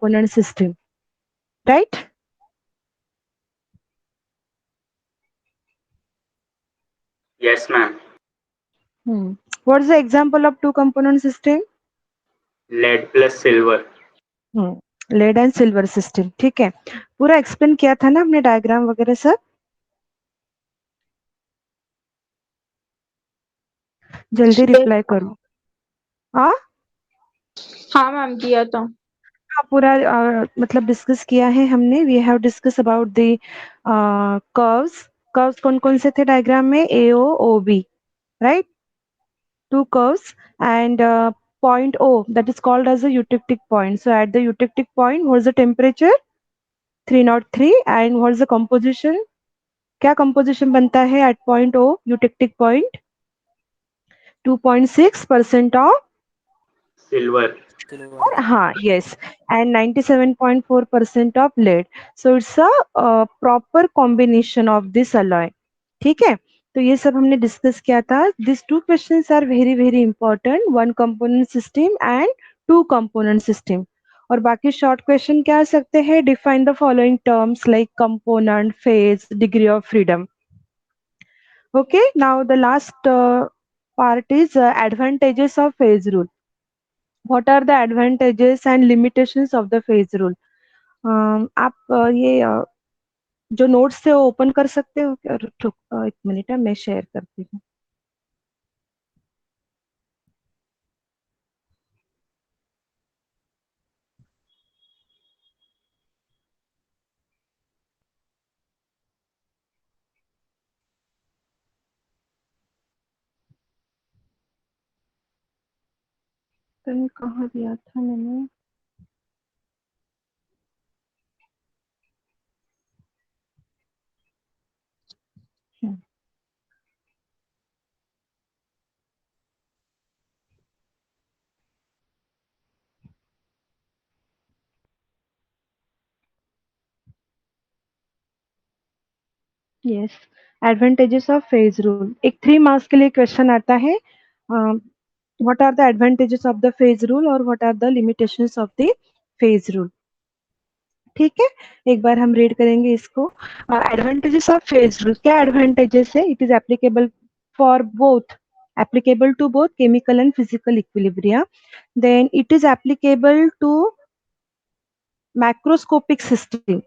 component system, right? Yes, ma'am. What is the example of two component system? Lead plus silver. Lead and silver system, ठीक है। पूरा explain किया था ना हमने, डायग्राम वगैरह सब। जल्दी रिप्लाई करो। हाँ हाँ मैम, किया था। हाँ, पूरा मतलब डिस्कस किया है हमने। We have discuss about the curves. Curves कौन कौन से थे डायग्राम में? A O O B, right? Two curves, and point O, that is called as a eutectic point. So at the eutectic point, what is the temperature? 303. And what is the composition? क्या composition बनता है at point O, eutectic point? 2.6% of Silver. Silver. हाँ, yes, and 97.4% of lead. So it's a proper combination of this alloy. ठीक है, तो ये सब हमने डिस्कस किया था। This two questions are very very important, one component system and two component system. और बाकी शॉर्ट क्वेश्चन क्या आ सकते हैं? Define the following terms like component, phase, degree of freedom. Okay, now the last part is advantages of phase rule. What are the advantages and limitations of the phase rule? आप ये जो notes थे वो open कर सकते हो क्या? एक मिनट है, मैं शेयर करती हूँ। कहाँ दिया था मैंने? Yes, advantages of phase rule. एक 3 मार्क्स के लिए क्वेश्चन आता है। What are the advantages of the phase rule और what are the limitations of the phase rule? ठीक है, एक बार हम रीड करेंगे इसको। एडवांटेजेस ऑफ फेज रूल, क्या एडवांटेजेस है? It is applicable for both, applicable to both chemical and physical equilibria. Then it is applicable to macroscopic system,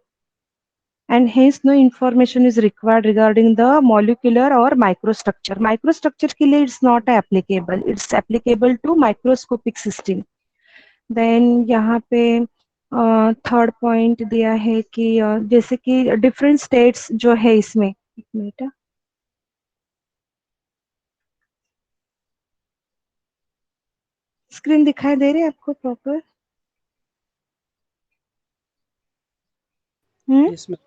and hence no information is required regarding the molecular or microstructure. Microstructure के लिए it's not applicable, it's applicable to microscopic system. Then यहाँ पे third point दिया है कि जैसे कि different states जो है इसमें, एक मिनट, स्क्रीन दिखाई दे रही है आपको प्रॉपर? Yes ma'am.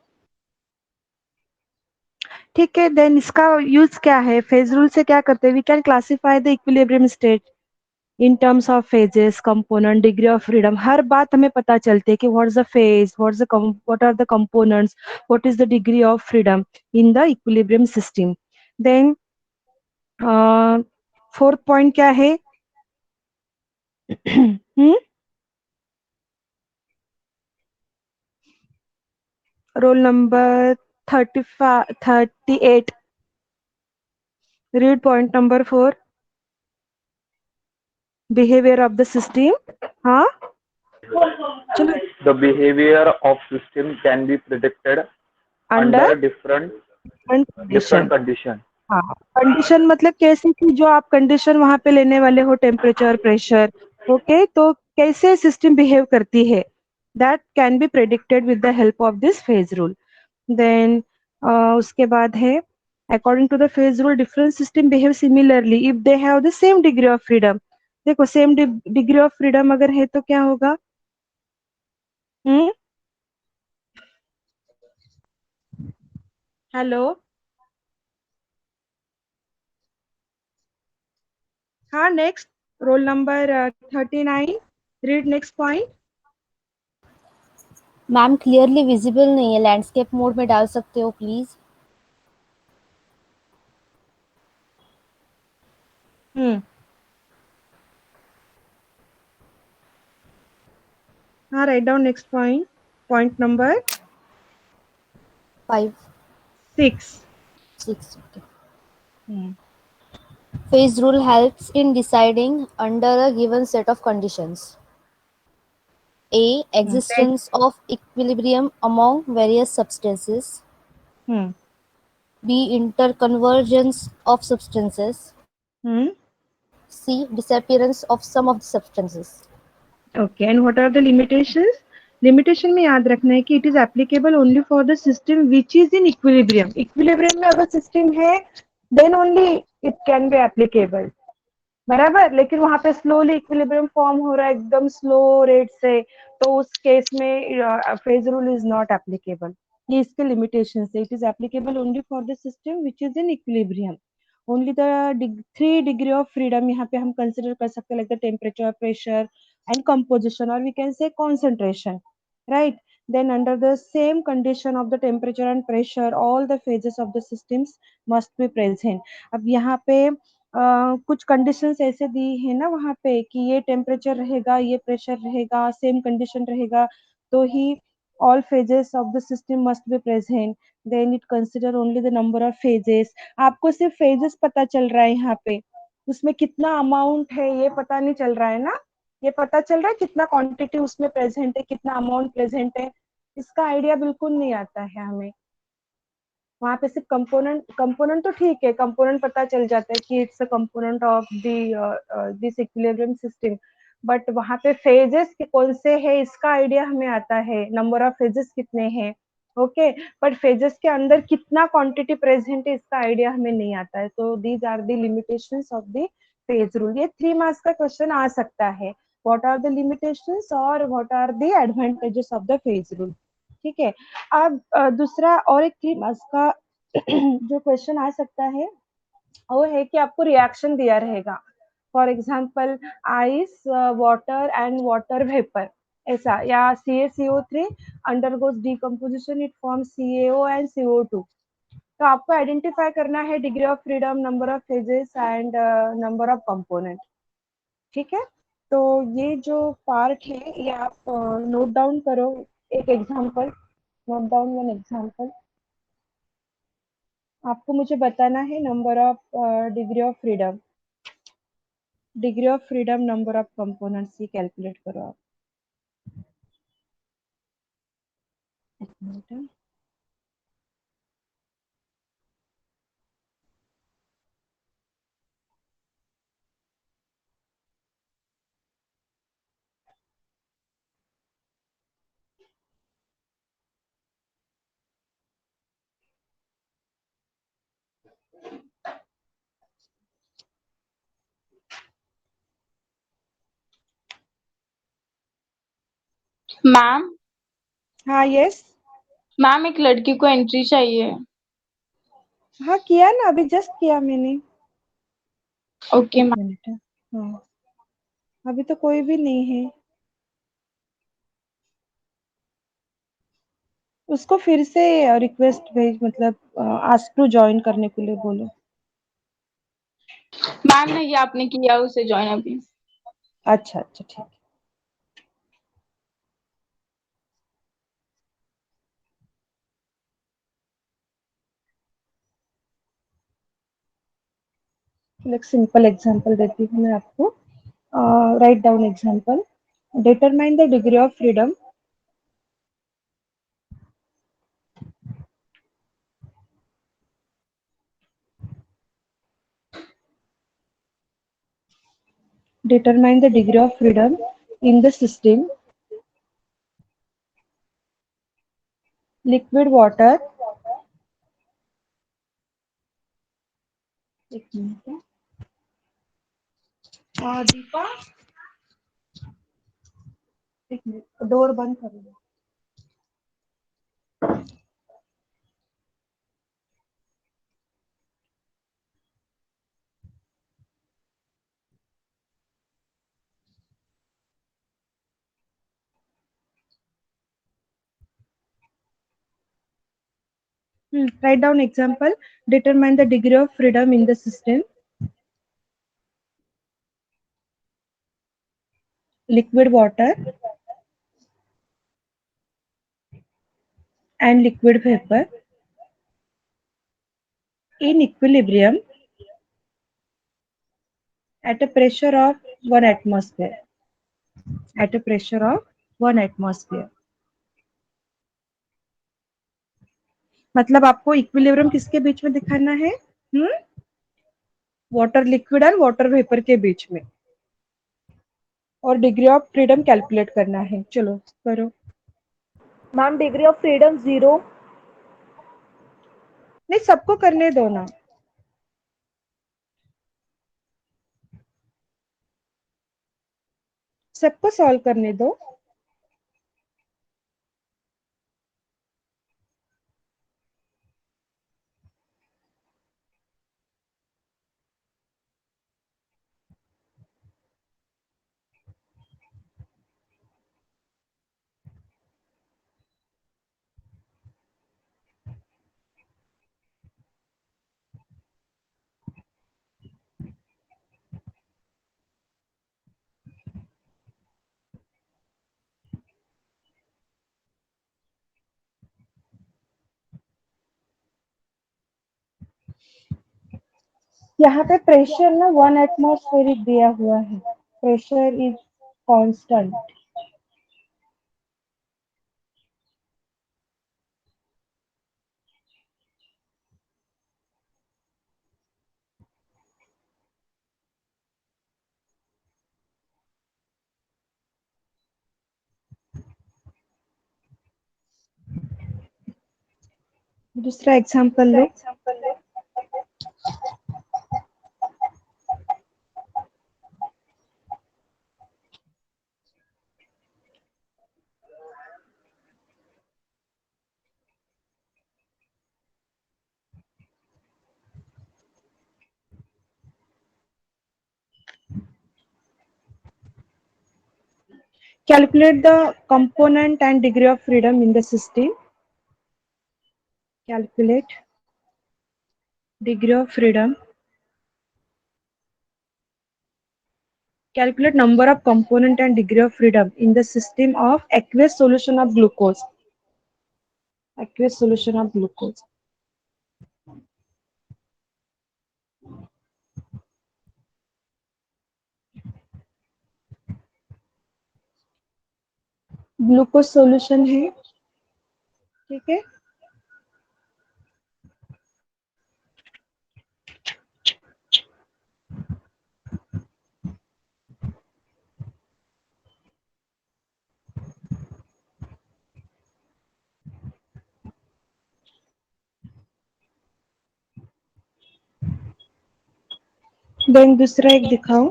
ठीक है, देन इसका यूज क्या है? फेज रूल से क्या करते हैं? We can classify the equilibrium state in terms of phases, component, degree of freedom. हर बात हमें पता चलती है कि what is the phase, what are the components, what is the degree of freedom in the equilibrium system. Then fourth point क्या है? Roll number 38, read point number 4, behaviour of the system. हाँ, चलो, The behavior of system can be predicted under under different condition. condition. हाँ, condition मतलब कैसे कि जो आप कंडीशन वहां पे लेने वाले हो, टेम्परेचर, प्रेशर, ओके, तो कैसे सिस्टम बिहेव करती है, that can be predicted with the help of this phase rule. Then उसके बाद है, according to the phase rule different system behave similarly if they have the same degree of freedom. देखो, same degree of freedom अगर है तो क्या होगा? Hmm, hello, हाँ, next, roll number 39, read next point. Ma'am clearly visible नहीं है, landscape mode में डाल सकते हो प्लीज? हम्म, हाँ, write down next point. Point number 5, 6. 6. Okay. Hmm. Phase rule helps in deciding under a given set of conditions. A. Hmm. Existence of equilibrium among various substances. Hmm. B. Interconvergence of substances. Hmm. C. Disappearance of some of the substances. Okay, and what are the limitations? Limitation में याद रखना है कि it is applicable only for the system which is in equilibrium. Equilibrium में अगर system है, then only it can be applicable. बराबर, लेकिन वहां पे स्लोली इक्विलिब्रियम फॉर्म हो रहा है एकदम स्लो रेट से, तो उस केस में phase rule is not applicable. ये इसके लिमिटेशन है. It is applicable only for the system which is in equilibrium. Only the 3 degree of freedom यहाँ पे हम कंसिडर कर सकते हैं, like the temperature, pressure and composition, और we can say concentration, right. Then under the same condition of the temperature and pressure, all the phases of the systems must be present. अब यहाँ पे कुछ conditions ऐसे दी है ना वहाँ पे कि ये टेम्परेचर रहेगा, ये प्रेशर रहेगा, सेम कंडीशन रहेगा, तो he all phases of the system must be present. Then it consider only the number of phases. आपको सिर्फ फेजेस पता चल रहा है यहाँ पे, उसमें कितना अमाउंट है ये पता नहीं चल रहा है ना. ये पता चल रहा है कितना क्वांटिटी उसमें प्रेजेंट है, कितना अमाउंट प्रेजेंट है, इसका आइडिया बिल्कुल नहीं आता है हमें. वहां पे सिर्फ कंपोनेंट कंपोनेंट तो ठीक है, कंपोनेंट पता चल जाता है कि it's a component of this equilibrium system, but वहां पे फेजेस के कौन से है इसका आइडिया हमें आता है, नंबर ऑफ फेजेस कितने हैं, ओके, बट फेजेस के अंदर कितना क्वांटिटी प्रेजेंट है इसका आइडिया हमें नहीं आता है. तो these are the limitations of the phase rule. ये 3 मार्क्स का क्वेश्चन आ सकता है. व्हाट आर द लिमिटेशंस और what are the advantages of the phase rule. ठीक है. अब दूसरा और एक 3 मार्क्स का जो क्वेश्चन आ सकता है वो है कि आपको रिएक्शन दिया रहेगा. For example ice, water and water vapour, ऐसा, या CaCO3 undergoes decomposition, it form CaO and CO2. तो आपको आइडेंटिफाई करना है degree of freedom, number of phases and number of component. ठीक है. तो ये जो पार्ट है ये आप नोट डाउन करो. एक example, note down one example. आपको मुझे बताना है number of degree of freedom, degree of freedom, number of components, ये कैलकुलेट करो आप. एक मिनट. मैम हाँ, यस. मैम एक लड़की को एंट्री चाहिए. हाँ, किया ना, अभी जस्ट किया मैंने. ओके एक मैम. मिनट. हाँ, अभी तो कोई भी नहीं है. उसको फिर से रिक्वेस्ट भेज, मतलब आस्क टू ज्वाइन करने के लिए बोलो. मैम नहीं, आपने किया उसे ज्वाइन अभी. अच्छा अच्छा, ठीक है. एक सिंपल एग्जांपल देती हूँ मैं आपको. Write down example. Determine the degree of freedom. Determine the degree of freedom in the system. Liquid water. एक मिनट. दीपा, एक मिनट, डोर बंद कर लो. Write down example. Determine the degree of freedom in the system. Liquid water. and liquid vapor in equilibrium at a pressure of 1 atmosphere. At a pressure of 1 atmosphere. मतलब आपको equilibrium किसके बीच में दिखाना है? Water liquid और water vapour के बीच में, और डिग्री ऑफ फ्रीडम कैलकुलेट करना है। चलो करो। Ma'am degree of freedom 0। नहीं, सबको करने दो ना। सबको सॉल्व करने दो। यहाँ पे प्रेशर ना 1 एटमॉस्फेरिक दिया हुआ है। Pressure is constant. दूसरा एग्जांपल लो। Calculate the component and degree of freedom in the system. Calculate degree of freedom. Calculate number of component and degree of freedom in the system of aqueous solution of glucose. Aqueous solution of glucose. Glucose solution है, ठीक है। Then दूसरा एक दिखाओ।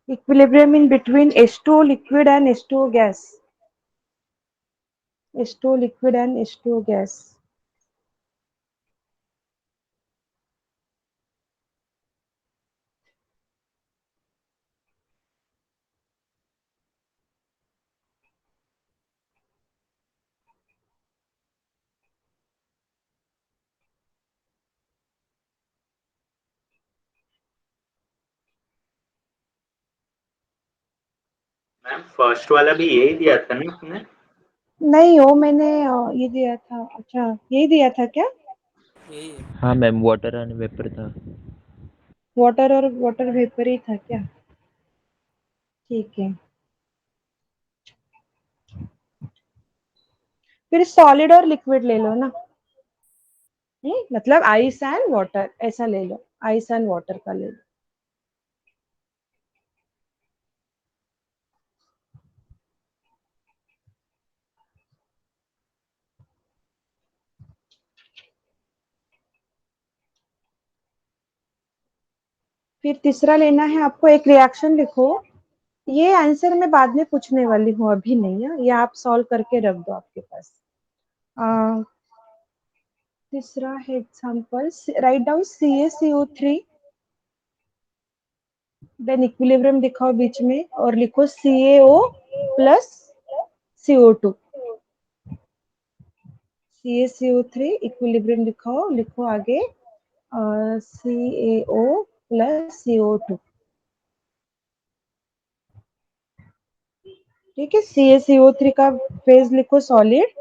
Equilibrium in between H2O liquid and H2O gas. H2O liquid and H2O gas. Ma'am first वाला भी यही दिया था ना आपने? नहीं हो, मैंने ये दिया था। अच्छा, यही दिया था क्या? यही है। हाँ मैम, वाटर एंड वेपर था। वाटर और वाटर वेपर ही था क्या? ठीक है। फिर सॉलिड और लिक्विड ले लो ना। मतलब आइस एंड वाटर ऐसा ले लो। आइस एंड वाटर का ले लो। फिर तीसरा लेना है आपको। एक रिएक्शन लिखो। ये आंसर मैं बाद में पूछने वाली हूँ, अभी नहीं है। ये आप सॉल्व करके रख दो आपके पास। तीसरा है example. Write down CaCO3, then equilibrium दिखाओ बीच में और लिखो CaO plus CO2। CaCO3 equilibrium दिखाओ, लिखो आगे CaO प्लस CO2। ठीक है। CaCO3 का फेज लिखो सॉलिड,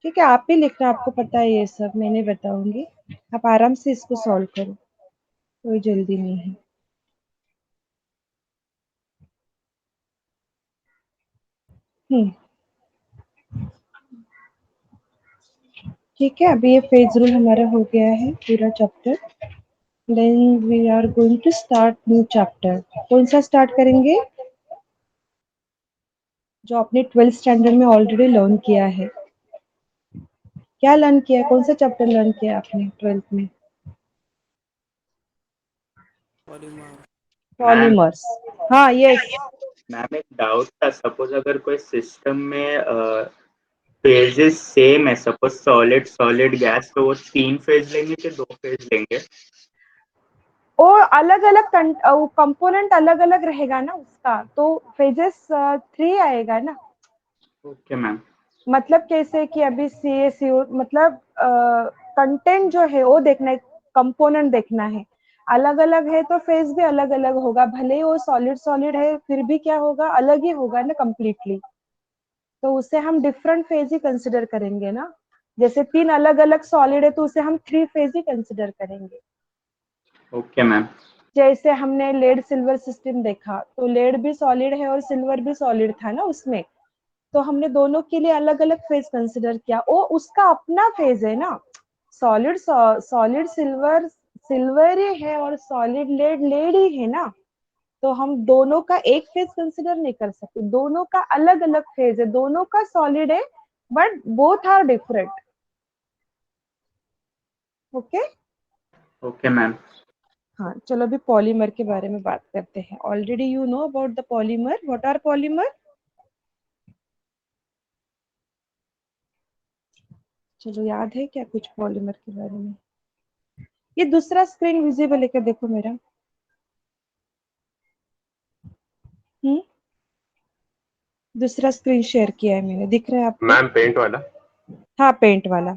ठीक है, आप ही लिखना, आपको पता है ये सब, मैं नहीं बताऊंगी। आप आराम से इसको सॉल्व करो, कोई जल्दी नहीं है। हम्म, ठीक है, अभी ये फेज रूल हमारा हो गया है पूरा chapter. Then we are going to start new chapter. कौन सा स्टार्ट करेंगे? जो आपने 12th स्टैंडर्ड में ऑलरेडी लर्न किया है। क्या लर्न किया है? कौन सा चैप्टर लर्न किया आपने 12th में? Ma'am polymers. हाँ, यस। मैम एक डाउट था, सपोज अगर कोई सिस्टम में फेजेस सेम है, सपोज सॉलिड सॉलिड गैस, तो वो 3 फेज लेंगे कि 2 फेज लेंगे? और अलग अलग कंपोनेंट अलग अलग रहेगा ना उसका, तो फेजेस 3 आएगा ना। Okay ma'am. मतलब कैसे कि अभी CaCO, मतलब कंटेंट जो है वो देखना है, कंपोनेंट देखना है। अलग अलग है तो फेज भी अलग अलग होगा, भले ही वो सॉलिड सॉलिड है फिर भी क्या होगा, अलग ही होगा ना कम्प्लीटली। तो उसे हम डिफरेंट फेज ही कंसिडर करेंगे ना। जैसे 3 अलग अलग सॉलिड है तो उसे हम 3 फेज ही कंसिडर करेंगे। Okay ma'am. जैसे हमने लेड सिल्वर सिस्टम देखा, तो लेड भी सॉलिड है और सिल्वर भी सॉलिड था ना उसमें। तो हमने दोनों के लिए अलग अलग फेज कंसिडर किया, वो उसका अपना फेज है ना। सॉलिड सॉलिड सिल्वर सिल्वर ही है और सॉलिड लेड लेड ही है ना। तो हम दोनों का एक फेज कंसिडर नहीं कर सकते, दोनों का अलग अलग फेज है, दोनों का सॉलिड है, but both are different. Okay. Okay ma'am. हाँ, चलो अभी पॉलीमर के बारे में बात करते हैं। Already you know about the polymer. What are polymer? चलो, याद है क्या कुछ पॉलीमर के बारे में? ये दूसरा स्क्रीन विजिबल है क्या? देखो मेरा। हम्म, दूसरा स्क्रीन शेयर किया है मैंने, दिख रहा है आपको? मैम पेंट वाला। हाँ, पेंट वाला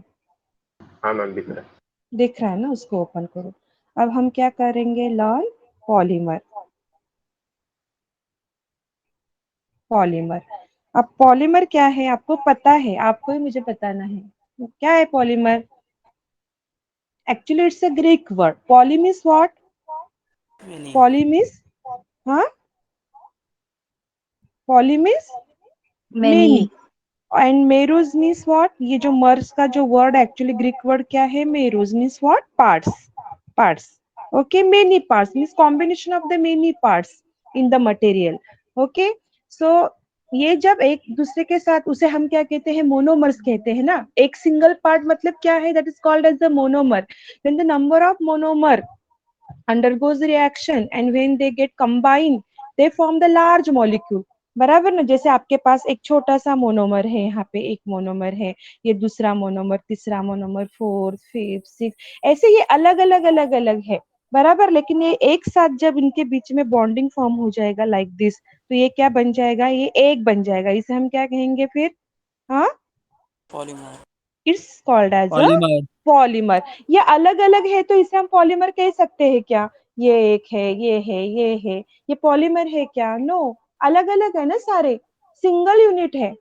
हाँ मैम दिख रहा है। दिख रहा है ना, उसको ओपन करो। अब हम क्या करेंगे? Learn polymer. पॉलीमर। अब पॉलीमर क्या है आपको पता है, आपको ही मुझे बताना है क्या है polymer. Actually it's a Greek word. Poly means what? Poly means, हाँ, poly means Many. Many. And meros means what? ये जो मर्स का जो वर्ड, एक्चुअली ग्रीक वर्ड क्या है? Meros means what? Parts. Parts. Okay, many parts means combination of the many parts in the material. Okay. So ये जब एक दूसरे के साथ, उसे हम क्या कहते हैं? मोनोमर्स कहते हैं ना। एक सिंगल पार्ट मतलब क्या है? That is called as the monomer. When the number of monomer undergoes the reaction and when they get combined they form the large molecule। बराबर ना? जैसे आपके पास एक छोटा सा मोनोमर है, यहाँ पे एक मोनोमर है, ये दूसरा मोनोमर, तीसरा मोनोमर, फोर्थ, फिफ्थ, सिक्स, ऐसे ये अलग अलग अलग अलग है। बराबर, लेकिन ये एक साथ जब इनके बीच में बॉन्डिंग फॉर्म हो जाएगा लाइक दिस, तो ये क्या बन जाएगा? ये एक बन जाएगा। इसे हम क्या कहेंगे फिर? हाँ, it's called as a polymer. Polymer. ये अलग अलग है तो इसे हम पॉलीमर कह सकते हैं क्या? ये एक है, ये है, ये है, ये पॉलीमर है क्या? नो। अलग अलग है ना सारे, सिंगल यूनिट है।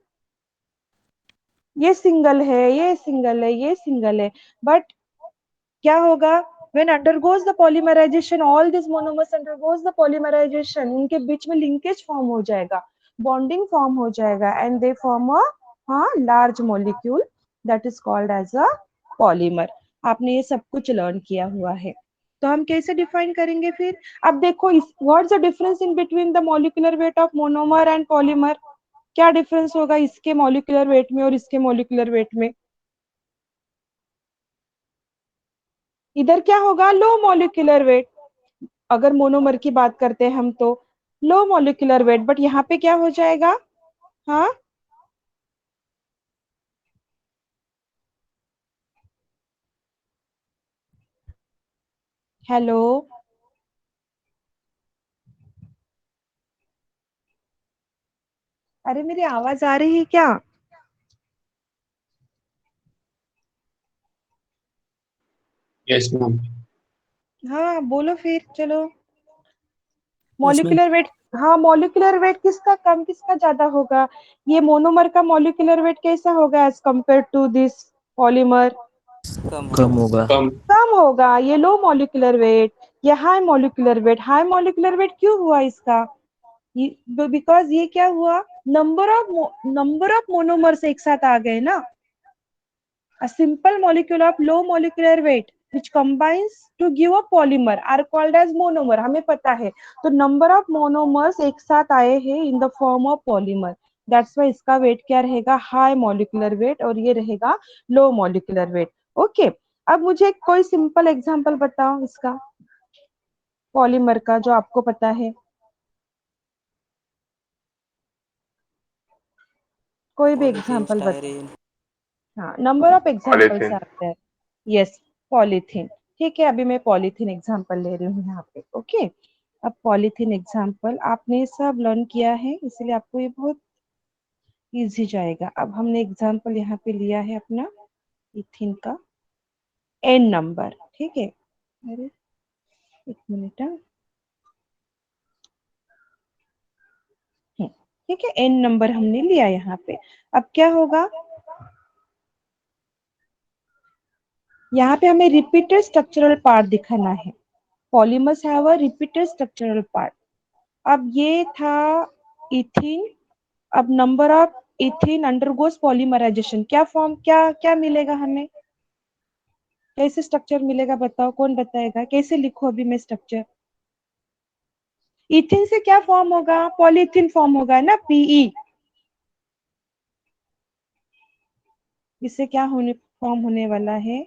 ये सिंगल है, ये सिंगल है, ये सिंगल है, बट क्या होगा? when undergoes the polymerization, all these monomers undergoes the polymerization, उनके बीच में लिंकेज फॉर्म हो जाएगा, बॉन्डिंग फॉर्म हो जाएगा, एंड दे फॉर्म अ, हाँ, large molecule, that is called as a polymer. आपने ये सब कुछ लर्न किया हुआ है। तो हम कैसे डिफाइन करेंगे फिर? अब देखो, इस what's the difference in between the molecular weight of monomer and polymer? क्या डिफरेंस होगा इसके मॉलिक्यूलर वेट में और इसके मॉलिक्यूलर वेट में? इधर क्या होगा? लो मॉलिक्यूलर वेट। अगर मोनोमर की बात करते हैं हम तो लो मॉलिक्यूलर वेट, बट यहाँ पे क्या हो जाएगा? हाँ, हेलो, अरे मेरी आवाज आ रही है क्या? Yes ma'am. हाँ, बोलो फिर, चलो। Yes ma'am. मॉलिक्यूलर वेट, हाँ, मॉलिक्यूलर वेट किसका कम किसका ज्यादा होगा? ये मोनोमर का मॉलिक्यूलर वेट कैसा होगा as compare to this polymer? कम होगा। कम कम होगा। ये लो मॉलिक्यूलर वेट, ये high molecular weight. High molecular weight क्यों हुआ इसका? बिकॉज ये क्या हुआ, नंबर ऑफ मोनोमर्स एक साथ आ गए ना। A simple molecule of low molecular weight which combines to give a polymer are called as monomer, हमें पता है। तो number of monomers एक साथ आए हैं in the form of polymer, that's why इसका weight क्या रहेगा, high molecular weight, और ये रहेगा low molecular weight। ओके, अब मुझे कोई सिंपल एग्जांपल बताओ इसका, पॉलीमर का, जो आपको पता है। कोई भी एग्जांपल बताओ। हाँ, number of examples polythene. Are there. Yes, polythene. ठीक है, अभी मैं पॉलीथीन एग्जांपल ले रही हूँ यहाँ पे। ओके, अब पॉलीथीन एग्जांपल आपने सब लर्न किया है, इसलिए आपको ये बहुत इजी जाएगा। अब हमने एग्जांपल यहाँ पे लिया है अपना इथिन का एन नंबर। ठीक है, अरे एक मिनट, ठीक है, एन नंबर हमने लिया यहाँ पे। अब क्या होगा, यहाँ पे हमें रिपीटेड स्ट्रक्चरल पार्ट दिखाना है। Polymers have a repeated structural part. अब ये था इथिन। अब नंबर ऑफ इथिन अंडरगोस पॉलीमराइजेशन, क्या फॉर्म, क्या क्या मिलेगा हमें, कैसे स्ट्रक्चर मिलेगा बताओ, कौन बताएगा, कैसे लिखो अभी मैं स्ट्रक्चर। इथिन से क्या फॉर्म होगा, पॉलीथिन फॉर्म होगा ना, पीई। इससे क्या होने फॉर्म होने वाला है,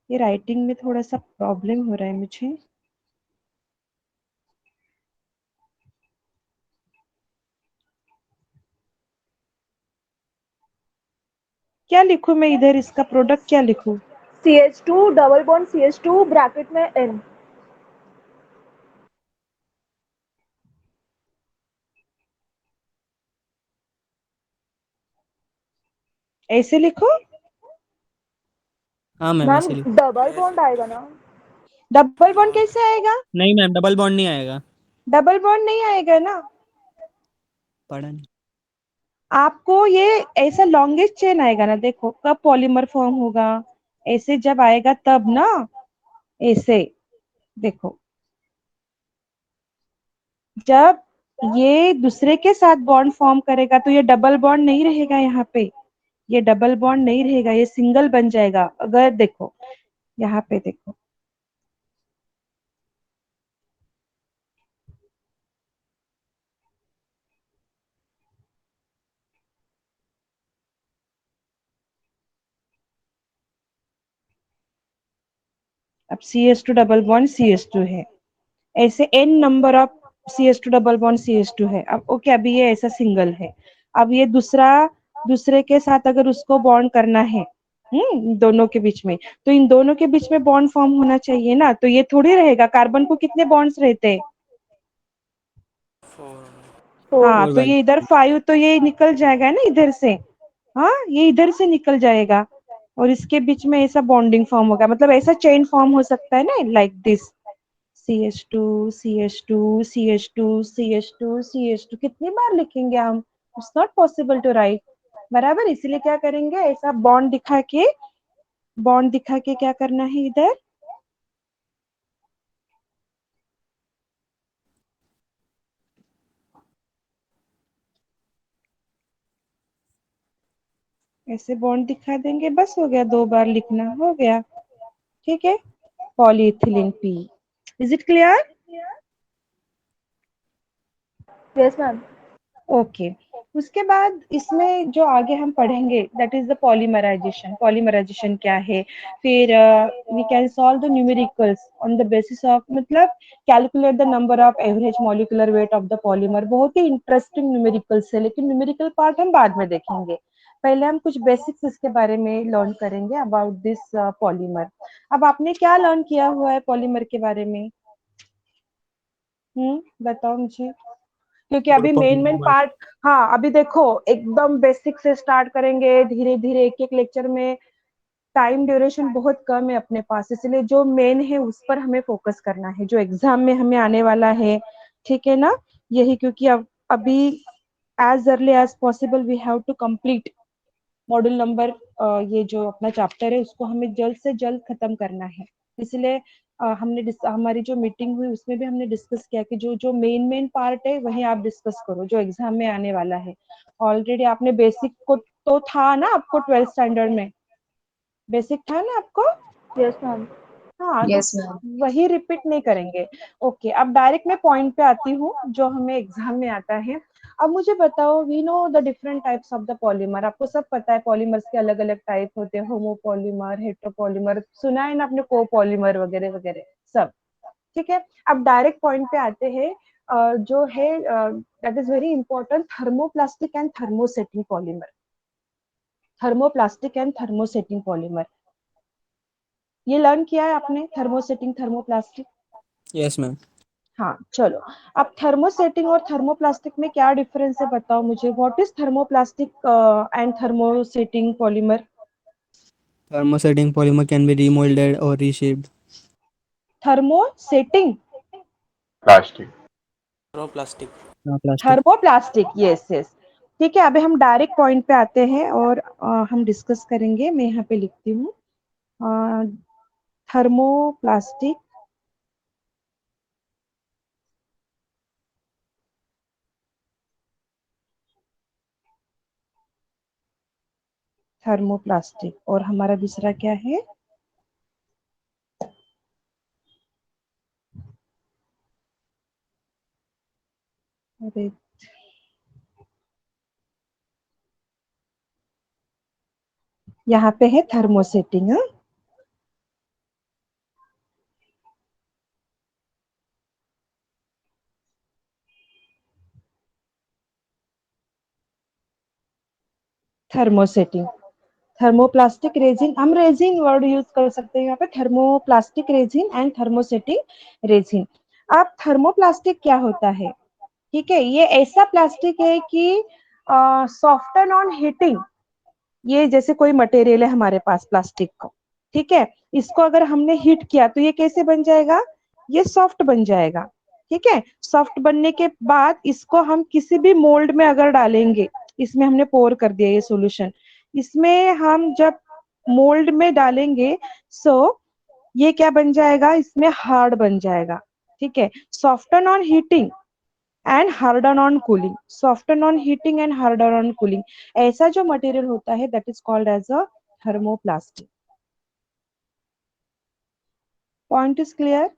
ये राइटिंग में थोड़ा सा प्रॉब्लम हो रहा है मुझे। क्या लिखूं मैं इधर, इसका प्रोडक्ट क्या लिखूं? CH2 double bond CH2 bracket में N। ऐसे लिखो? हाँ मैम मैम ऐसे लिख। डबल बॉन्ड आएगा ना? डबल बॉन्ड कैसे आएगा? नहीं मैम डबल बॉन्ड नहीं आएगा। डबल बॉन्ड नहीं आएगा ना। पढ़ा नहीं। आपको ये ऐसा लॉन्गेस्ट चेन आएगा ना, देखो कब पॉलीमर फॉर्म होगा, ऐसे जब आएगा तब ना, ऐसे देखो, जब ये दूसरे के साथ बॉन्ड फॉर्म करेगा तो ये डबल बॉन्ड नहीं रहेगा यहाँ पे, ये डबल बॉन्ड नहीं रहेगा, ये सिंगल बन जाएगा। अगर देखो यहाँ पे देखो, अब CH2 डबल बॉन्ड CH2 है, ऐसे n number of CH2 double bond CH2 है। अब ओके, अभी ये ऐसा सिंगल है। अब ये दूसरे के साथ अगर उसको बॉन्ड करना है, दोनों के बीच में, तो इन दोनों के बीच में बॉन्ड फॉर्म होना चाहिए ना। तो ये थोड़ी रहेगा, कार्बन को कितने बॉन्ड्स रहते हैं? फोर। हाँ, फोर तो बाई। ये इधर 5, तो ये निकल जाएगा ना इधर से। हाँ, ये इधर से निकल जाएगा, और इसके बीच में ऐसा बॉन्डिंग फॉर्म होगा, मतलब ऐसा चेन फॉर्म हो सकता है ना, like this. CH2 CH2 CH2 CH2 CH2, कितनी बार लिखेंगे हम? It's not possible to write, बराबर। इसीलिए क्या करेंगे, ऐसा बॉन्ड दिखा के क्या करना है इधर, ऐसे बॉन्ड दिखा देंगे, बस हो गया, 2 बार लिखना हो गया। ठीक है, polyethylene P. Is it clear? Yes ma'am. Okay, उसके बाद इसमें जो आगे हम पढ़ेंगे that is the polymerization. Polymerization क्या है, फिर we can solve the numericals on the basis of, मतलब calculate the number of average molecular weight of the polymer. बहुत ही इंटरेस्टिंग न्यूमेरिकल्स है, लेकिन न्यूमेरिकल पार्ट हम बाद में देखेंगे। पहले हम कुछ बेसिक्स इसके बारे में लर्न करेंगे अबाउट दिस पॉलीमर। अब आपने क्या लर्न किया हुआ है पॉलीमर के बारे में? बताओ मुझे, क्योंकि फोर अभी मेन मेन पॉलीमर। पार्ट, हाँ अभी देखो एकदम बेसिक से स्टार्ट करेंगे, धीरे धीरे एक एक लेक्चर में टाइम ड्यूरेशन बहुत कम है अपने पास, इसलिए जो मेन है उस पर हमें फोकस करना है, जो एग्जाम में हमें आने वाला है, ठीक है ना। यही, क्योंकि अब अभी as early as possible we have to complete module number, ये जो अपना चैप्टर है उसको हमें जल्द से जल्द खत्म करना है। इसलिए हमारी जो मीटिंग हुई उसमें भी हमने डिस्कस किया कि जो जो मेन पार्ट है वही आप डिस्कस करो, जो एग्जाम में आने वाला है। ऑलरेडी आपने बेसिक को तो था ना, आपको 12th स्टैंडर्ड में बेसिक था ना आपको। Yes ma'am. हाँ, तो यस मैम। वही रिपीट नहीं करेंगे। ओके, अब डायरेक्ट मैं पॉइंट पे आती हूँ जो हमें एग्जाम में आता है। अब मुझे बताओ, we know the different types of the polymer, आपको सब पता है पॉलीमर्स के अलग अलग टाइप होते हैं, होमोपॉलीमर, हेटेरोपॉलीमर, सुना है ना आपने, कोपॉलीमर वगैरह वगैरह सब, ठीक है। अब डायरेक्ट पॉइंट पे आते हैं, जो है that is very important, thermoplastic and thermosetting polymer. Thermoplastic and thermosetting polymer, ये लर्न किया है आपने, थर्मोसेटिंग थर्मोप्लास्टिक। Yes ma'am. हाँ चलो, अब थर्मोसेटिंग और थर्मोप्लास्टिक में क्या डिफरेंस है बताओ मुझे, what is thermoplastic and thermosetting polymer. Thermosetting polymer can be remolded or reshaped. Thermosetting, plastic. Plastic. Plastic. Thermoplastic, yes yes, ठीक है। अभी हम डायरेक्ट पॉइंट पे आते हैं और हम डिस्कस करेंगे। मैं यहाँ पे लिखती हूँ थर्मोप्लास्टिक, थर्मोप्लास्टिक, और हमारा दूसरा क्या है, अरे यहाँ पे है थर्मोसेटिंग। थर्मोसेटिंग, थर्मोप्लास्टिक रेजिन, हम रेजिन वर्ड यूज कर सकते हैं यहाँ पे, thermoplastic resin and thermosetting resin. अब थर्मोप्लास्टिक क्या होता है, ठीक है, ये ऐसा प्लास्टिक है कि सॉफ्टन ऑन हीटिंग, ये जैसे कोई मटेरियल है हमारे पास प्लास्टिक को, ठीक है, इसको अगर हमने हीट किया तो ये कैसे बन जाएगा, ये सॉफ्ट बन जाएगा, ठीक है। सॉफ्ट बनने के बाद इसको हम किसी भी मोल्ड में अगर डालेंगे, इसमें हमने पोर कर दिया ये सॉल्यूशन, इसमें हम जब मोल्ड में डालेंगे, सो ये क्या बन जाएगा, इसमें हार्ड बन जाएगा, ठीक है। Soften on heating and harden on cooling, soften on heating and harden on cooling, ऐसा जो मटेरियल होता है that is called as a thermoplastic. Point is clear.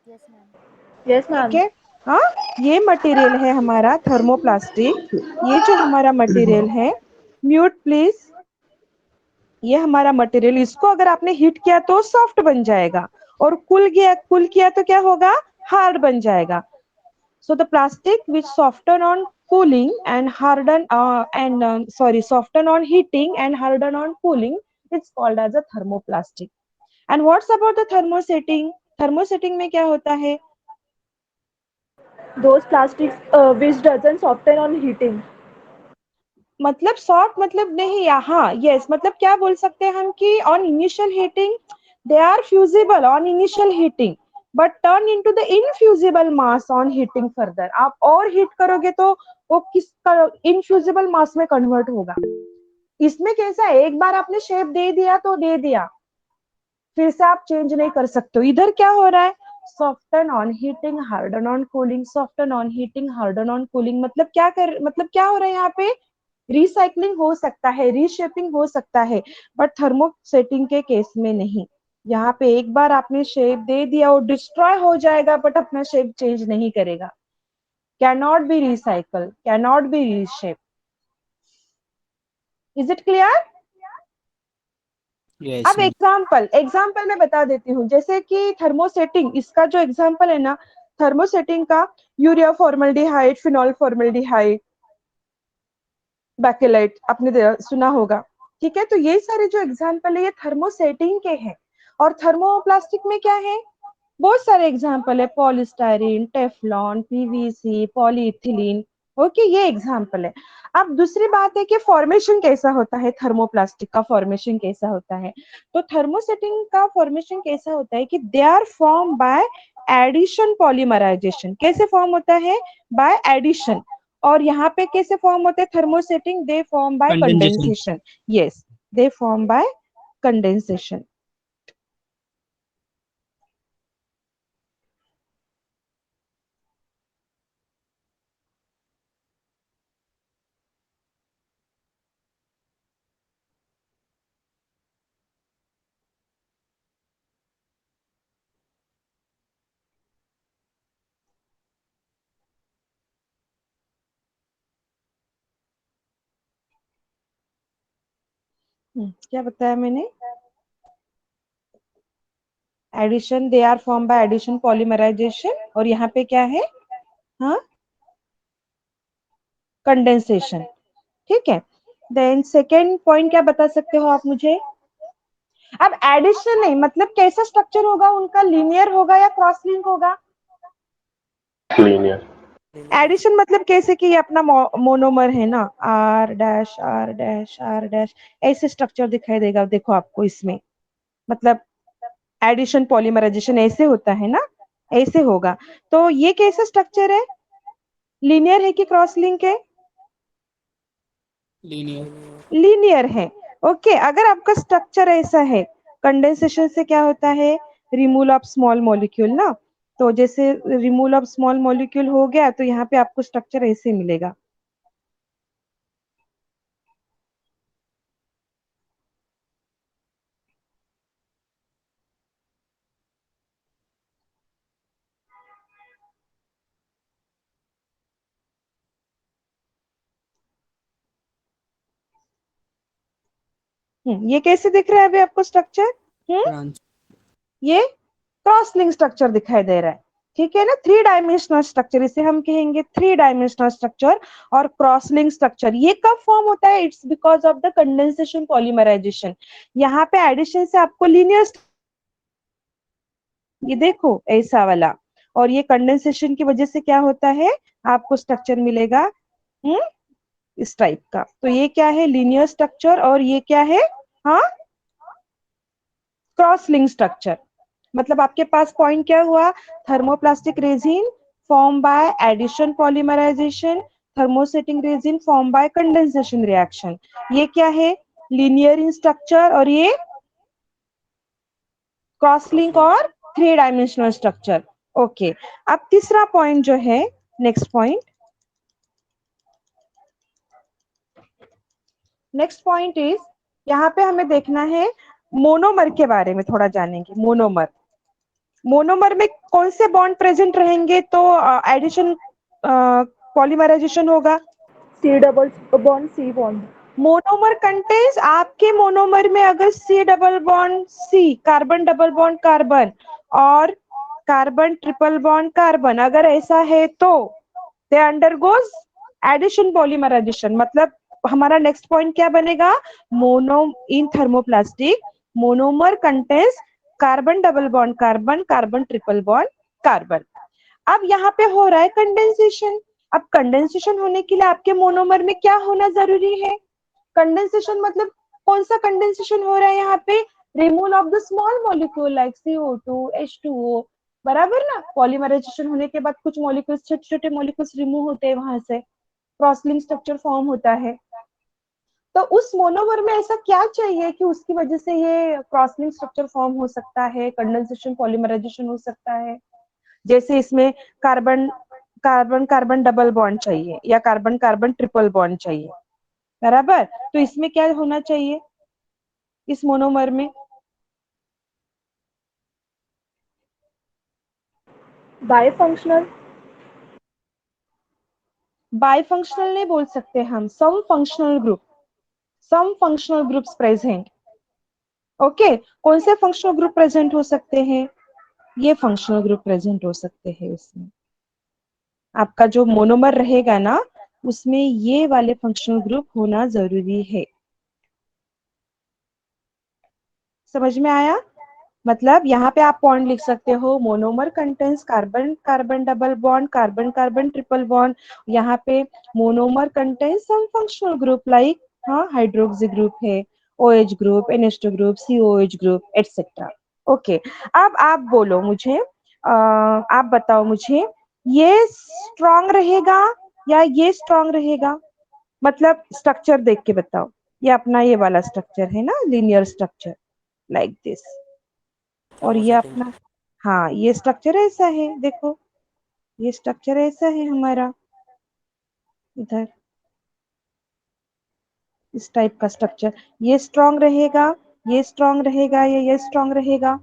Yes, ma'am. Yes ठीक मैम। है, हाँ, ये मटेरियल है हमारा थर्मोप्लास्टिक, ये जो हमारा मटेरियल है, म्यूट प्लीज, ये हमारा मटेरियल, इसको अगर आपने हीट किया तो सॉफ्ट बन जाएगा, और कुल किया तो क्या होगा, हार्ड बन जाएगा। So the plastic which soften on cooling and harden soften on heating and harden on cooling, it's called as a thermoplastic. And what's about the thermosetting? Thermosetting में क्या होता है, Those plastics which doesn't soften on heating. मतलब soft मतलब नहीं, यहाँ yes, मतलब क्या बोल सकते हैं हम कि on initial heating they are fusible on initial heating, but turn into the infusible mass on heating further, आप और हीट करोगे तो वो किस इनफ्यूजिबल मास में कन्वर्ट होगा। इसमें कैसा है, एक बार आपने शेप दे दिया तो दे दिया, फिर से आप चेंज नहीं कर सकते हो। इधर क्या हो रहा है, soften on heating harden on cooling, soften on heating harden on cooling, मतलब क्या हो रहा है यहाँ पे, रिसाइकलिंग हो सकता है, रीशेपिंग हो सकता है, बट थर्मोसेटिंग के केस में नहीं। यहाँ पे एक बार आपने शेप दे दिया और डिस्ट्रॉय हो जाएगा, बट अपना शेप चेंज नहीं करेगा, can not be recycle, can not B reshape. Is it clear. Yes, अब ma'am. एग्जाम्पल मैं बता देती हूँ, जैसे कि थर्मोसेटिंग, इसका जो एग्जाम्पल है ना, थर्मोसेटिंग का urea formaldehyde, phenol formaldehyde, Bakelite आपने सुना होगा, ठीक है। तो ये सारे जो एग्जाम्पल है ये थर्मोसेटिंग के हैं। और थर्मोप्लास्टिक में क्या है, बहुत सारे एग्जाम्पल है, polystyrene, Teflon, PVC, polyethylene, okay, ये एग्जाम्पल है। अब दूसरी बात है कि फॉर्मेशन कैसा होता है, थर्मोप्लास्टिक का फॉर्मेशन कैसा होता है। तो थर्मोसेटिंग का फॉर्मेशन कैसा होता है कि they are form by addition polymerization. कैसे फॉर्म होता है? By addition. और यहाँ पे कैसे फॉर्म होते हैं thermosetting? They form by Condensation. Condensation. Yes, they form by condensation. क्या बताया मैंने? Addition, they are form by addition polymerization. और यहाँ पे क्या है? हाँ, कंडेंसेशन। ठीक है। देन सेकेंड पॉइंट क्या बता सकते हो आप मुझे? अब एडिशन नहीं, मतलब कैसा स्ट्रक्चर होगा उनका? लीनियर होगा या क्रॉस लिंक होगा? लीनियर। एडिशन मतलब कैसे कि ये अपना मोनोमर है ना, R dash R dash R dash, ऐसे स्ट्रक्चर दिखाई देगा देखो आपको इसमें। मतलब एडिशन पॉलीमराइजेशन ऐसे होता है ना, ऐसे होगा। तो ये कैसा स्ट्रक्चर है? लीनियर है कि क्रॉस लिंक है? Linear. लीनियर है। ओके, अगर आपका स्ट्रक्चर ऐसा है, कंडेंसेशन से क्या होता है? रिमूवल ऑफ स्मॉल मॉलिक्यूल ना। तो जैसे रिमूवल ऑफ स्मॉल मॉलिक्यूल हो गया तो यहाँ पे आपको स्ट्रक्चर ऐसे मिलेगा। ये कैसे दिख रहा है अभी आपको स्ट्रक्चर? Branch. ये क्रॉस लिंक स्ट्रक्चर दिखाई दे रहा है। ठीक है ना, थ्री डायमेंशनल स्ट्रक्चर, इसे हम कहेंगे थ्री डायमेंशनल स्ट्रक्चर। और क्रॉस लिंक स्ट्रक्चर ये कब फॉर्म होता है? It's because of the condensation polymerization. यहाँ पे एडिशन से आपको लीनियर, ये देखो ऐसा वाला। और ये कंडेंसेशन की वजह से क्या होता है? आपको स्ट्रक्चर मिलेगा इस टाइप का। तो ये क्या है? Linear structure. और ये क्या है? हाँ, क्रॉस लिंक स्ट्रक्चर। मतलब आपके पास पॉइंट क्या हुआ? Thermoplastic resin form by addition polymerization, thermosetting resin form by condensation reaction. ये क्या है? लीनियर इन स्ट्रक्चर और ये क्रॉस लिंक और थ्री डायमेंशनल स्ट्रक्चर। ओके, अब तीसरा पॉइंट जो है, next point, next point is, यहाँ पे हमें देखना है मोनोमर के बारे में थोड़ा जानेंगे। मोनोमर, मोनोमर में कौन से बॉन्ड प्रेजेंट रहेंगे तो एडिशन पॉलीमराइजेशन होगा? C double bond C bond. Monomer contains, आपके मोनोमर में अगर C double bond C, carbon double bond carbon और कार्बन ट्रिपल बॉन्ड कार्बन, अगर ऐसा है तो दे अंडरगोज एडिशन पॉलीमराइजेशन। मतलब हमारा नेक्स्ट पॉइंट क्या बनेगा? Mono in thermoplastic monomer contains carbon double bond carbon, carbon triple bond carbon. अब यहाँ पे हो रहा है कंडेंसेशन। अब कंडेंसेशन होने के लिए आपके मोनोमर में क्या होना जरूरी है? कंडेंसेशन मतलब कौन सा कंडेंसेशन हो रहा है यहाँ पे? Removal of the small molecule like CO2 H2O। बराबर ना, पॉलीमराइजेशन होने के बाद कुछ मॉलिक्यूल्स, छोटे छोटे मॉलिक्यूल्स रिमूव होते हैं, वहां से क्रॉसलिंक स्ट्रक्चर फॉर्म होता है। तो उस मोनोमर में ऐसा क्या चाहिए कि उसकी वजह से ये क्रॉसलिंक स्ट्रक्चर फॉर्म हो सकता है, कंडेंसेशन पॉलीमराइजेशन हो सकता है? जैसे इसमें carbon carbon carbon double bond चाहिए या कार्बन कार्बन ट्रिपल बॉन्ड चाहिए, बराबर। तो इसमें क्या होना चाहिए इस मोनोमर में? Bifunctional. बाइफंक्शनल नहीं बोल सकते हम, सम फंक्शनल ग्रुप, सम फंक्शनल ग्रुप्स प्रेजेंट। ओके, कौन से फंक्शनल ग्रुप प्रेजेंट हो सकते हैं? ये फंक्शनल ग्रुप प्रेजेंट हो सकते हैं इसमें। आपका जो मोनोमर रहेगा ना, उसमें ये वाले फंक्शनल ग्रुप होना जरूरी है। समझ में आया? मतलब यहाँ पे आप पॉइंट लिख सकते हो, monomer contains carbon carbon double bond, carbon carbon triple bond. यहाँ पे monomer contains some functional group like, हाँ, हाइड्रोक्सी ग्रुप है, OH group, NH2 group, COH group, etcetera. Okay, अब आप बोलो मुझे, आप बताओ मुझे, ये स्ट्रॉन्ग रहेगा या ये स्ट्रॉन्ग रहेगा? मतलब स्ट्रक्चर देख के बताओ। ये अपना ये वाला स्ट्रक्चर है ना, लीनियर स्ट्रक्चर लाइक दिस। और ये थर्मोसेटिंग। अपना, हाँ, ये स्ट्रक्चर ऐसा है, देखो, ये स्ट्रक्चर ऐसा है हमारा, इधर इस टाइप का स्ट्रक्चर। ये स्ट्रॉन्ग रहेगा, ये स्ट्रॉन्ग रहेगा, या ये स्ट्रॉन्ग रहेगा?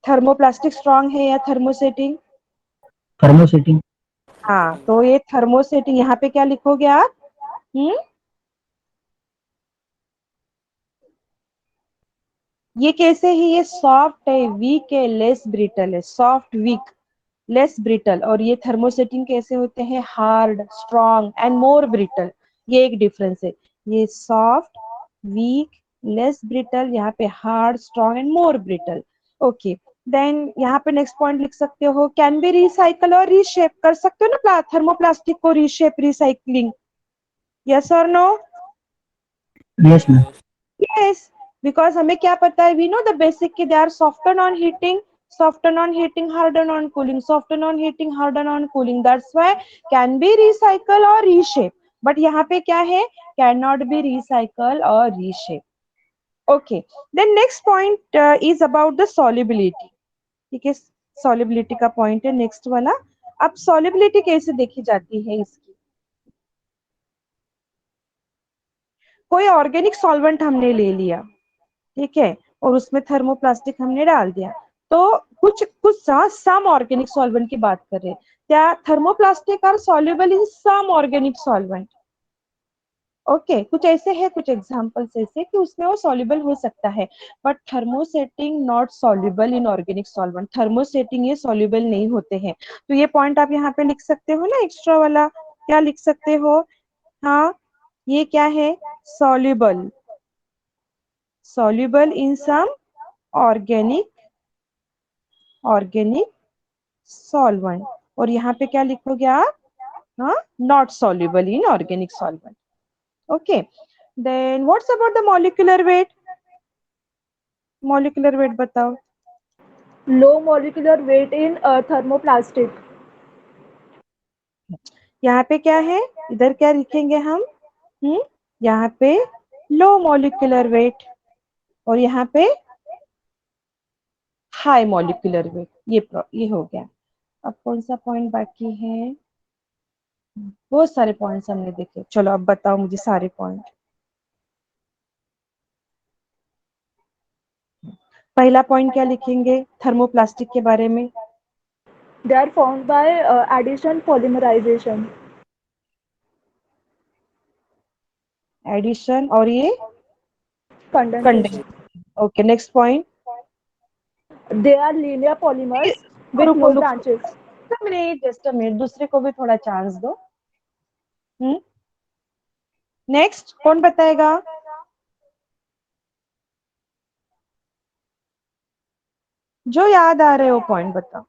थर्मोप्लास्टिक स्ट्रॉन्ग है या थर्मोसेटिंग? थर्मोसेटिंग। हाँ, तो ये थर्मोसेटिंग, यहाँ पे क्या लिखोगे आप? ये कैसे है? ये सॉफ्ट है, वीक है, लेस ब्रिटल है, सॉफ्ट वीक लेस ब्रिटल। और ये थर्मोसेटिंग कैसे होते हैं? Hard, strong and more brittle. ये एक डिफरेंस है, ये सॉफ्ट, वीक, लेस ब्रिटल, यहाँ पे hard, strong and more brittle. Okay, then यहाँ पे नेक्स्ट पॉइंट लिख सकते हो, कैन बी रिसाइकल और रीशेप। कर सकते हो ना थर्मोप्लास्टिक को रीशेप, रिसाइकलिंग? यस और no? Yes ma'am. Yes, because हमें क्या पता है, we know the basic कि they are soften on heating, soften on heating, harden on cooling, soften on heating, harden on cooling. That's why can be recycle or reshape. But यहाँ पे क्या है? Cannot be recycle or reshape. Okay. Then next point is about the solubility. ठीक है, solubility का point है next वाला। अब solubility कैसे देखी जाती है इसकी? कोई ऑर्गेनिक सॉल्वेंट हमने ले लिया, ठीक है, और उसमें थर्मोप्लास्टिक हमने डाल दिया, तो कुछ कुछ सम ऑर्गेनिक सॉल्वेंट की बात कर रहे हैं, क्या thermoplastic are soluble in some organic solvent? Okay, कुछ ऐसे है, कुछ एग्जांपल्स ऐसे कि उसमें वो सॉल्युबल हो सकता है, but thermosetting not soluble in organic solvent. Thermosetting ये सॉल्युबल नहीं होते हैं। तो ये पॉइंट आप यहाँ पे लिख सकते हो ना, एक्स्ट्रा वाला, क्या लिख सकते हो? हाँ, ये क्या है? Soluble, soluble in some organic organic solvent। और यहाँ पे क्या लिखोगे आप? हाँ, not soluble in organic solvent। Okay, then what's about the molecular weight? Molecular weight बताओ। Low molecular weight in thermoplastic. यहाँ पे क्या है? इधर क्या लिखेंगे हम? यहाँ पे लो मॉलिक्यूलर वेट, और यहाँ पे हाई मॉलिक्यूलर वेट। ये हो गया। अब कौन सा पॉइंट बाकी है? बहुत सारे पॉइंट्स हमने देखे, चलो अब बताओ मुझे सारे पॉइंट। पहला पॉइंट क्या लिखेंगे थर्मोप्लास्टिक के बारे में? They are formed by addition polymerization. Addition, और ये Condensation. Condensation. Okay, next point. They are linear polymers with रुको no रुको, branches. जस्ट अ मिनट, दूसरे को भी थोड़ा चांस दो। नेक्स्ट कौन बताएगा? जो याद आ रहे हो पॉइंट बताओ।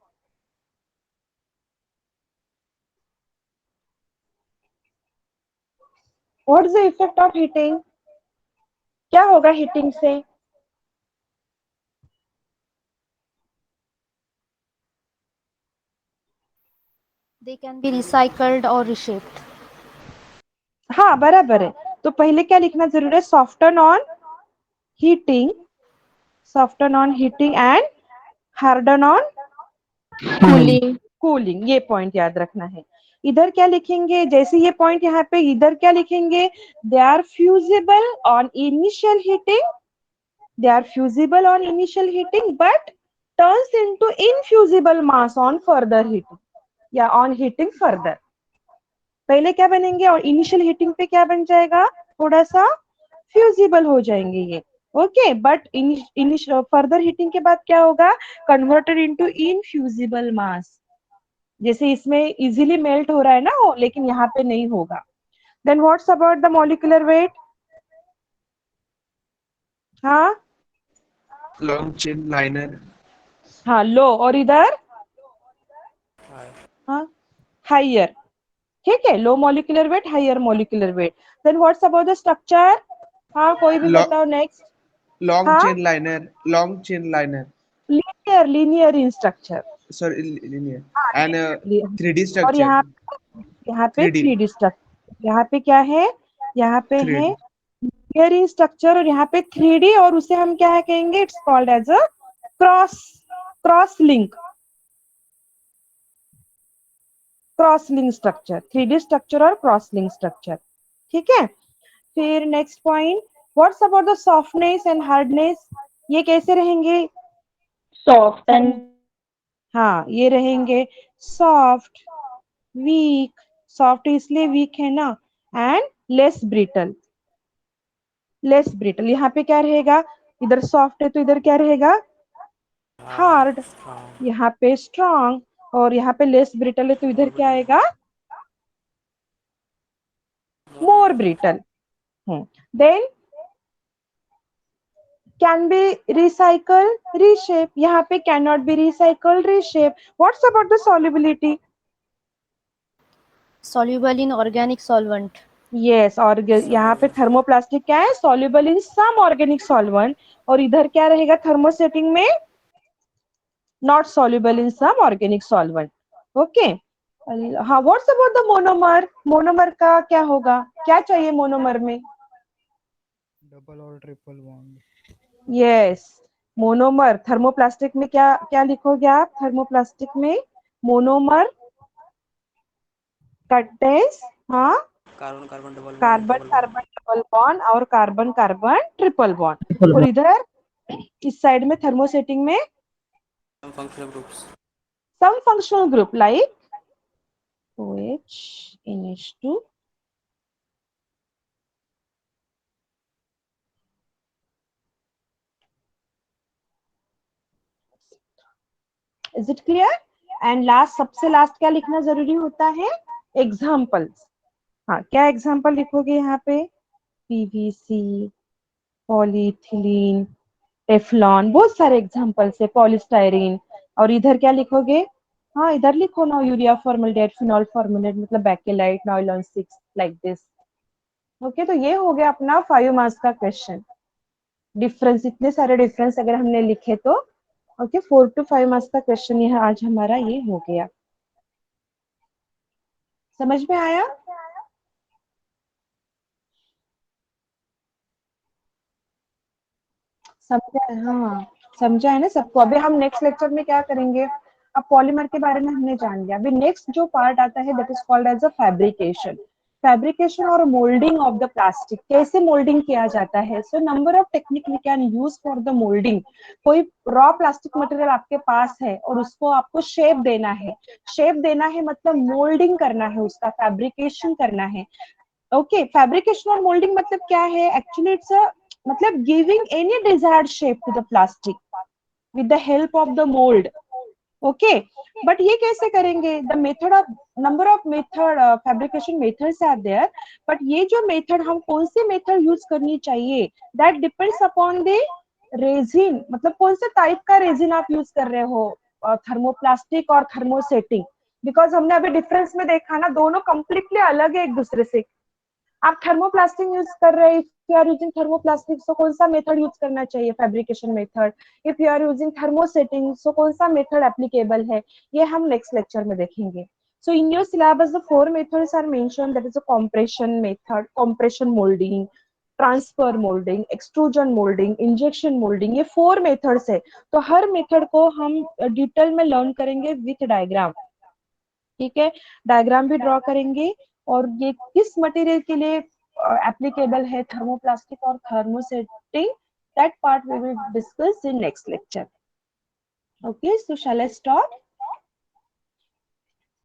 What is the effect of heating? क्या होगा हीटिंग से? They can be recycled or reshaped. हाँ, बराबर है। तो पहले क्या लिखना जरूरी है? Soften on heating, soften on heating and harden on cooling. Cooling. ये पॉइंट याद रखना है। इधर क्या लिखेंगे? जैसे ये पॉइंट यहाँ पे, इधर क्या लिखेंगे? They are fusible on initial heating, they are fusible on initial heating but turns into infusible mass on further heating, या ऑन हीटिंग फर्दर। पहले क्या बनेंगे? और इनिशियल हीटिंग पे क्या बन जाएगा? थोड़ा सा फ्यूजिबल हो जाएंगे ये। ओके, बट फर्दर हीटिंग के बाद क्या होगा? कन्वर्टेड इनटू इनफ्यूजिबल मास। जैसे इसमें इजीली मेल्ट हो रहा है ना वो, लेकिन यहाँ पे नहीं होगा। Then what's about the molecular weight? हाँ लॉन्ग चेन लाइनर, हाँ, लो, और इधर हाँ हाइयर। ठीक है, low molecular weight, higher molecular weight. Then what's about the structure? हाँ, कोई भी बताओ नेक्स्ट। लॉन्ग हाँ, chain liner, long chain liner, linear in structure. sorry, linear, हाँ, and linear। 3D और structure, यहाँ पे 3D, 3D स्ट्रक्चर। यहाँ पे क्या है? यहाँ पे है 3D, लीनियर इन स्ट्रक्चर, और यहाँ पे 3D, और उसे हम क्या है कहेंगे? It's called as a cross cross link, cross link structure. 3D structure और क्रॉस लिंक स्ट्रक्चर। ठीक है, फिर next point, what's about the softness and hardness? ये कैसे रहेंगे? Soft and हाँ, ये रहेंगे सॉफ्ट, वीक, सॉफ्ट इसलिए वीक है ना, and less brittle. Less brittle, यहाँ पे क्या रहेगा? इधर सॉफ्ट है तो इधर क्या रहेगा? हार्ड। यहाँ पे स्ट्रॉन्ग, और यहाँ पे लेस ब्रिटल है तो इधर क्या आएगा? More brittle. Then can be recycle, reshape, यहाँ पे can not be recycle, reshape. What's about the solubility? Soluble in organic solvent. यस, और यहाँ पे थर्मोप्लास्टिक क्या है? Soluble in some organic solvent, और इधर क्या रहेगा थर्मोसेटिंग में? Not soluble in some organic solvent. Okay. हाँ, what's about the monomer? Monomer का क्या होगा? क्या चाहिए मोनोमर में? डबल और triple bond. Yes, monomer. Thermoplastic में क्या क्या लिखोगे आप? थर्मोप्लास्टिक में मोनोमर कंटेन्स, हाँ, carbon carbon double bond carbon triple bond. Carbon double bond और कार्बन कार्बन ट्रिपल बॉन्ड। और इधर इस साइड में थर्मोसेटिंग में functional groups. some functional group like OH, NH2, is it clear? And last, सबसे last क्या लिखना जरूरी होता है? एग्जाम्पल्स। हाँ, क्या एग्जाम्पल लिखोगे यहाँ पे? पीवीसी, पॉलीथिलीन, टेफ्लॉन, बहुत सारे एग्जाम्पल्स है, पॉलीस्टायरीन। और इधर क्या लिखोगे? हाँ, इधर लिखो ना, यूरिया फॉर्मल्डेट, फिनॉल फॉर्मल्डेट, मतलब Bakelite, nylon 6, like this. Okay, तो ये हो गया अपना 5 मार्क्स का क्वेश्चन। डिफरेंस, इतने सारे डिफरेंस अगर हमने लिखे तो ओके, 4 to 5 मार्क्स का क्वेश्चन यह आज हमारा ये हो गया। समझ में आया? समझा है? हाँ, समझा है ना सबको? अभी हम नेक्स्ट लेक्चर में क्या करेंगे? अब पॉलीमर के बारे में हमने जान लिया। अभी नेक्स्ट जो पार्ट आता है that is called as a fabrication. Fabrication और मोल्डिंग ऑफ द प्लास्टिक, कैसे मोल्डिंग किया जाता है? So number of technique we can use for the moulding. कोई रॉ प्लास्टिक मटेरियल आपके पास है और उसको आपको शेप देना है। शेप देना है मतलब मोल्डिंग करना है, उसका फैब्रिकेशन करना है। ओके, फैब्रिकेशन और मोल्डिंग मतलब क्या है? एक्चुअली इट्स अ मतलब giving any desired shape to the plastic with the help of the mould. Okay, but ये कैसे करेंगे? The method of, number of method, fabrication methods are there, but ये जो मेथड, हम कौन सी मेथड यूज करनी चाहिए, that depends upon the resin, मतलब कौन से टाइप का रेजिन आप यूज कर रहे हो, थर्मोप्लास्टिक और थर्मोसेटिंग। बिकॉज हमने अभी डिफरेंस में देखा ना, दोनों कंप्लीटली अलग है एक दूसरे से। आप थर्मोप्लास्टिक यूज कर रहे हैं, if you are using thermoplastic so कौन सा मेथड यूज करना चाहिए? Fabrication method. If you are using thermosetting so कौन सा मेथड एप्लीकेबल है? ये हम नेक्स्ट लेक्चर में देखेंगे। So in your syllabus, the 4 methods are mentioned. That is a compression method, compression molding, transfer moulding, extrusion moulding, injection moulding, ये 4 methods है। तो हर मेथड को हम डिटेल में लर्न करेंगे विथ डायग्राम। ठीक है, डायग्राम भी ड्रॉ करेंगे, और ये किस मटेरियल के लिए एप्लीकेबल है, थर्मोप्लास्टिक और thermosetting, that part we will discuss in next lecture. Okay, so shall I stop?